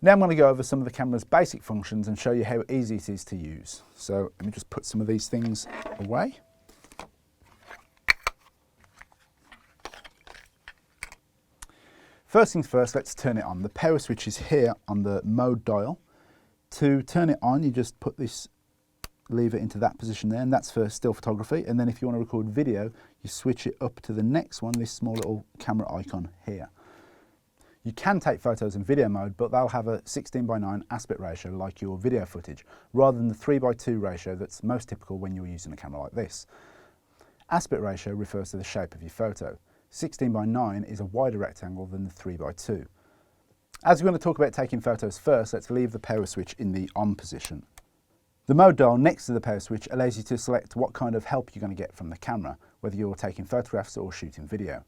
Now I'm going to go over some of the camera's basic functions and show you how easy it is to use. So let me just put some of these things away. First things first, let's turn it on. The power switch is here on the mode dial. To turn it on, you just put this lever into that position there, and that's for still photography. And then if you want to record video, you switch it up to the next one, this small little camera icon here. You can take photos in video mode, but they'll have a 16:9 aspect ratio like your video footage, rather than the 3:2 ratio that's most typical when you're using a camera like this. Aspect ratio refers to the shape of your photo. 16:9 is a wider rectangle than the 3:2. As we're going to talk about taking photos first, let's leave the power switch in the on position. The mode dial next to the power switch allows you to select what kind of help you're going to get from the camera, whether you're taking photographs or shooting video.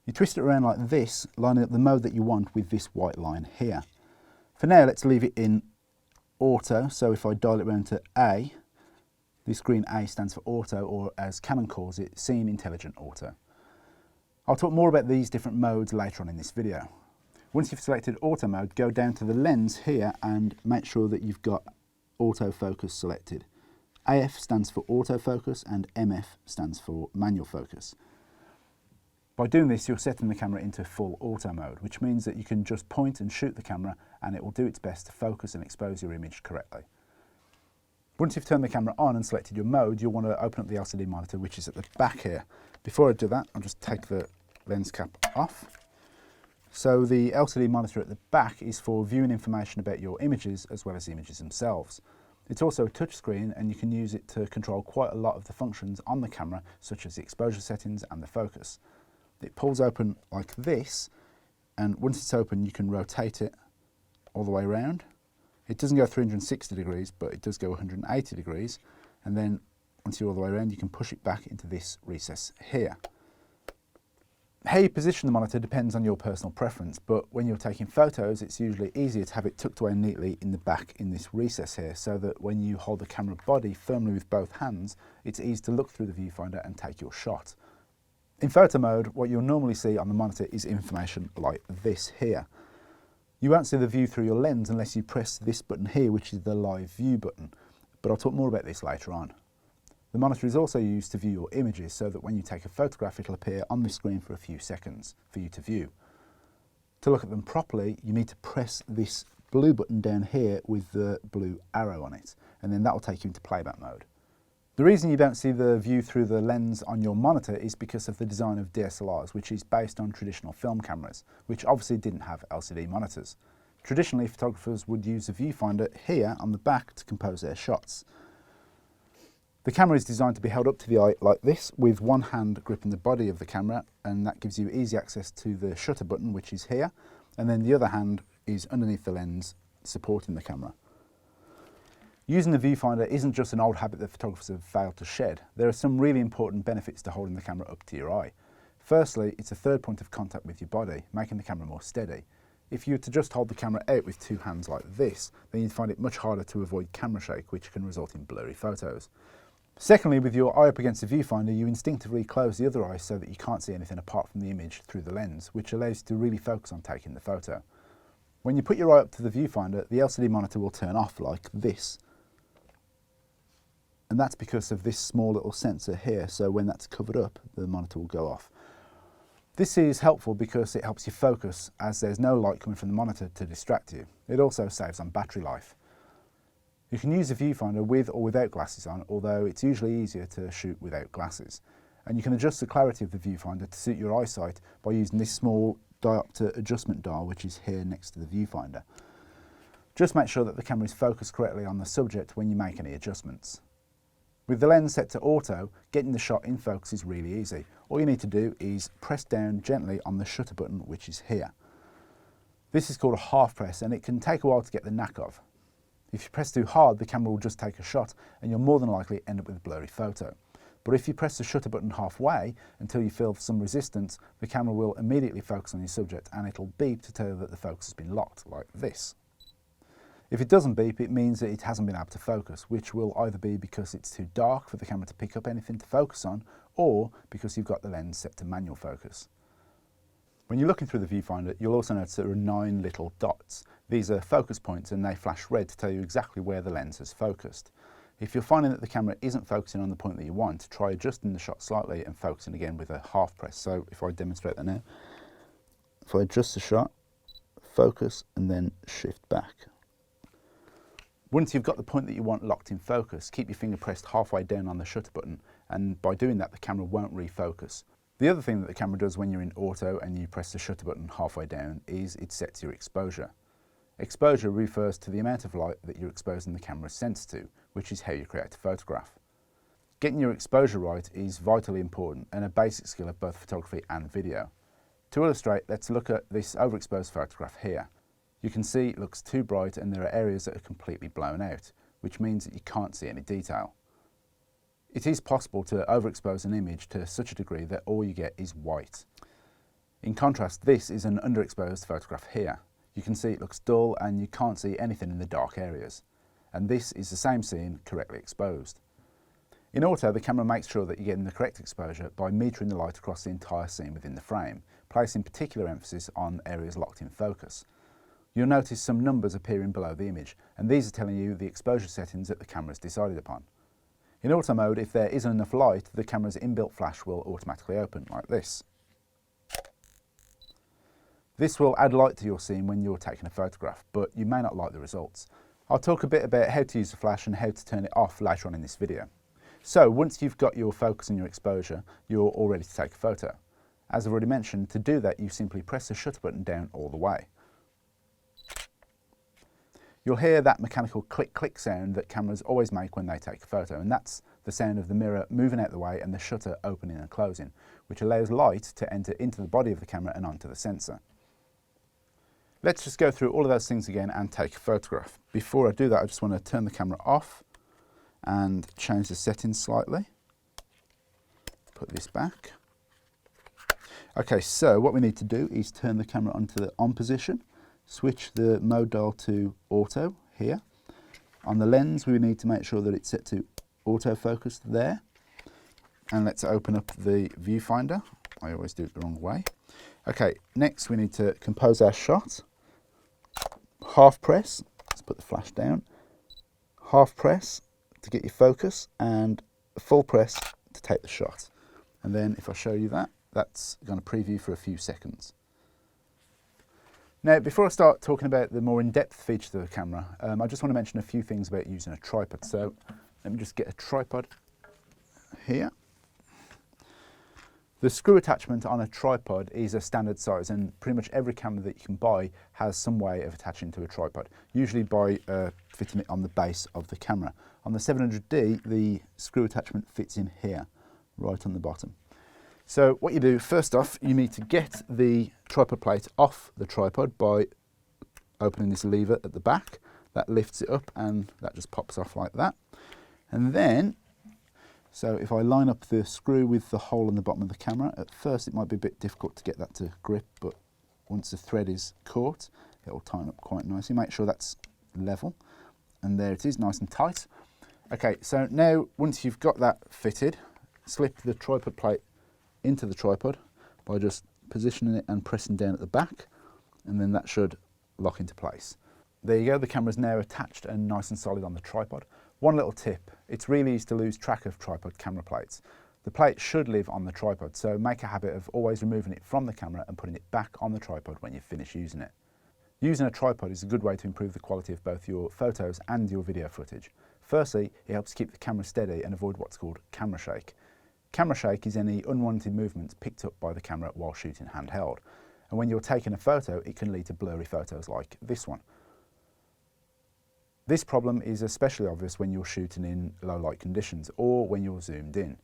You twist it around like this, lining up the mode that you want with this white line here. For now, let's leave it in auto. So if I dial it around to A, this green A stands for auto, or as Canon calls it, Scene Intelligent Auto. I'll talk more about these different modes later on in this video. Once you've selected auto mode, go down to the lens here and make sure that you've got autofocus selected. AF stands for autofocus and MF stands for manual focus. By doing this, you're setting the camera into full auto mode, which means that you can just point and shoot the camera and it will do its best to focus and expose your image correctly. Once you've turned the camera on and selected your mode, you'll want to open up the LCD monitor, which is at the back here. Before I do that, I'll just take the lens cap off. So the LCD monitor at the back is for viewing information about your images as well as the images themselves. It's also a touchscreen, and you can use it to control quite a lot of the functions on the camera, such as the exposure settings and the focus. It pulls open like this, and once it's open you can rotate it all the way around. It doesn't go 360 degrees, but it does go 180 degrees, and then once you're all the way around you can push it back into this recess here. How you position the monitor depends on your personal preference, but when you're taking photos it's usually easier to have it tucked away neatly in the back in this recess here, so that when you hold the camera body firmly with both hands, it's easy to look through the viewfinder and take your shot. In photo mode, what you'll normally see on the monitor is information like this here. You won't see the view through your lens unless you press this button here, which is the live view button, but I'll talk more about this later on. The monitor is also used to view your images, so that when you take a photograph it'll appear on the screen for a few seconds for you to view. To look at them properly, you need to press this blue button down here with the blue arrow on it, and then that will take you into playback mode. The reason you don't see the view through the lens on your monitor is because of the design of DSLRs, which is based on traditional film cameras, which obviously didn't have LCD monitors. Traditionally, photographers would use a viewfinder here on the back to compose their shots. The camera is designed to be held up to the eye like this, with one hand gripping the body of the camera, and that gives you easy access to the shutter button, which is here, and then the other hand is underneath the lens supporting the camera. Using the viewfinder isn't just an old habit that photographers have failed to shed. There are some really important benefits to holding the camera up to your eye. Firstly, it's a third point of contact with your body, making the camera more steady. If you were to just hold the camera out with two hands like this, then you'd find it much harder to avoid camera shake, which can result in blurry photos. Secondly, with your eye up against the viewfinder, you instinctively close the other eye so that you can't see anything apart from the image through the lens, which allows you to really focus on taking the photo. When you put your eye up to the viewfinder, the LCD monitor will turn off like this. And that's because of this small little sensor here, so when that's covered up, the monitor will go off. This is helpful because it helps you focus, as there's no light coming from the monitor to distract you. It also saves on battery life. You can use the viewfinder with or without glasses on, although it's usually easier to shoot without glasses. And you can adjust the clarity of the viewfinder to suit your eyesight by using this small diopter adjustment dial, which is here next to the viewfinder. Just make sure that the camera is focused correctly on the subject when you make any adjustments. With the lens set to auto, getting the shot in focus is really easy. All you need to do is press down gently on the shutter button, which is here. This is called a half press, and it can take a while to get the knack of. If you press too hard, the camera will just take a shot and you'll more than likely end up with a blurry photo. But if you press the shutter button halfway until you feel some resistance, the camera will immediately focus on your subject and it'll beep to tell you that the focus has been locked, like this. If it doesn't beep, it means that it hasn't been able to focus, which will either be because it's too dark for the camera to pick up anything to focus on, or because you've got the lens set to manual focus. When you're looking through the viewfinder, you'll also notice there are 9 little dots. These are focus points and they flash red to tell you exactly where the lens has focused. If you're finding that the camera isn't focusing on the point that you want, try adjusting the shot slightly and focusing again with a half press. So if I demonstrate that now, if I adjust the shot, focus and then shift back. Once you've got the point that you want locked in focus, keep your finger pressed halfway down on the shutter button, and by doing that the camera won't refocus. The other thing that the camera does when you're in auto and you press the shutter button halfway down is it sets your exposure. Exposure refers to the amount of light that you're exposing the camera's sensor to, which is how you create a photograph. Getting your exposure right is vitally important and a basic skill of both photography and video. To illustrate, let's look at this overexposed photograph here. You can see it looks too bright and there are areas that are completely blown out, which means that you can't see any detail. It is possible to overexpose an image to such a degree that all you get is white. In contrast, this is an underexposed photograph here. You can see it looks dull and you can't see anything in the dark areas. And this is the same scene correctly exposed. In auto, the camera makes sure that you're getting the correct exposure by metering the light across the entire scene within the frame, placing particular emphasis on areas locked in focus. You'll notice some numbers appearing below the image, and these are telling you the exposure settings that the camera's decided upon. In auto mode, if there isn't enough light, the camera's inbuilt flash will automatically open, like this. This will add light to your scene when you're taking a photograph, but you may not like the results. I'll talk a bit about how to use the flash and how to turn it off later on in this video. So once you've got your focus and your exposure, you're all ready to take a photo. As I've already mentioned, to do that you simply press the shutter button down all the way. You'll hear that mechanical click-click sound that cameras always make when they take a photo, and that's the sound of the mirror moving out the way and the shutter opening and closing, which allows light to enter into the body of the camera and onto the sensor. Let's just go through all of those things again and take a photograph. Before I do that, I just want to turn the camera off and change the settings slightly. Put this back. Okay, so what we need to do is turn the camera onto the on position. Switch the mode dial to auto here. On the lens, we need to make sure that it's set to autofocus there. And let's open up the viewfinder. I always do it the wrong way. Okay, next we need to compose our shot. Half press, let's put the flash down. Half press to get your focus and full press to take the shot. And then if I show you that, that's going to preview for a few seconds. Now, before I start talking about the more in-depth features of the camera, I just want to mention a few things about using a tripod. So let me just get a tripod here. The screw attachment on a tripod is a standard size, and pretty much every camera that you can buy has some way of attaching to a tripod, usually by fitting it on the base of the camera. On the 700D, the screw attachment fits in here, right on the bottom. So what you do, first off, you need to get the tripod plate off the tripod by opening this lever at the back. That lifts it up and that just pops off like that. And then, so if I line up the screw with the hole in the bottom of the camera, at first it might be a bit difficult to get that to grip, but once the thread is caught, it will tighten up quite nicely. Make sure that's level. And there it is, nice and tight. Okay, so now once you've got that fitted, slip the tripod plate into the tripod by just positioning it and pressing down at the back, and then that should lock into place. There you go, the camera's now attached and nice and solid on the tripod. One little tip, it's really easy to lose track of tripod camera plates. The plate should live on the tripod, so make a habit of always removing it from the camera and putting it back on the tripod when you finish using it. Using a tripod is a good way to improve the quality of both your photos and your video footage. Firstly, it helps keep the camera steady and avoid what's called camera shake. Camera shake is any unwanted movements picked up by the camera while shooting handheld. And when you're taking a photo, it can lead to blurry photos like this one. This problem is especially obvious when you're shooting in low light conditions or when you're zoomed in.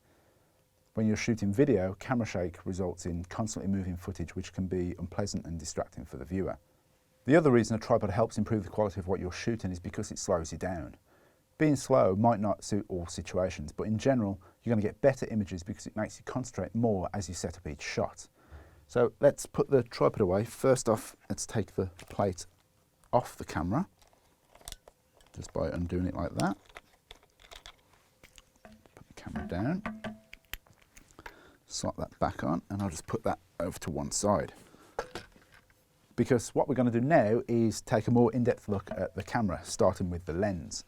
When you're shooting video, camera shake results in constantly moving footage, which can be unpleasant and distracting for the viewer. The other reason a tripod helps improve the quality of what you're shooting is because it slows you down. Being slow might not suit all situations, but in general, you're going to get better images because it makes you concentrate more as you set up each shot. So let's put the tripod away. First off, let's take the plate off the camera, just by undoing it like that. Put the camera down, slot that back on, and I'll just put that over to one side. because what we're going to do now is take a more in-depth look at the camera, starting with the lens.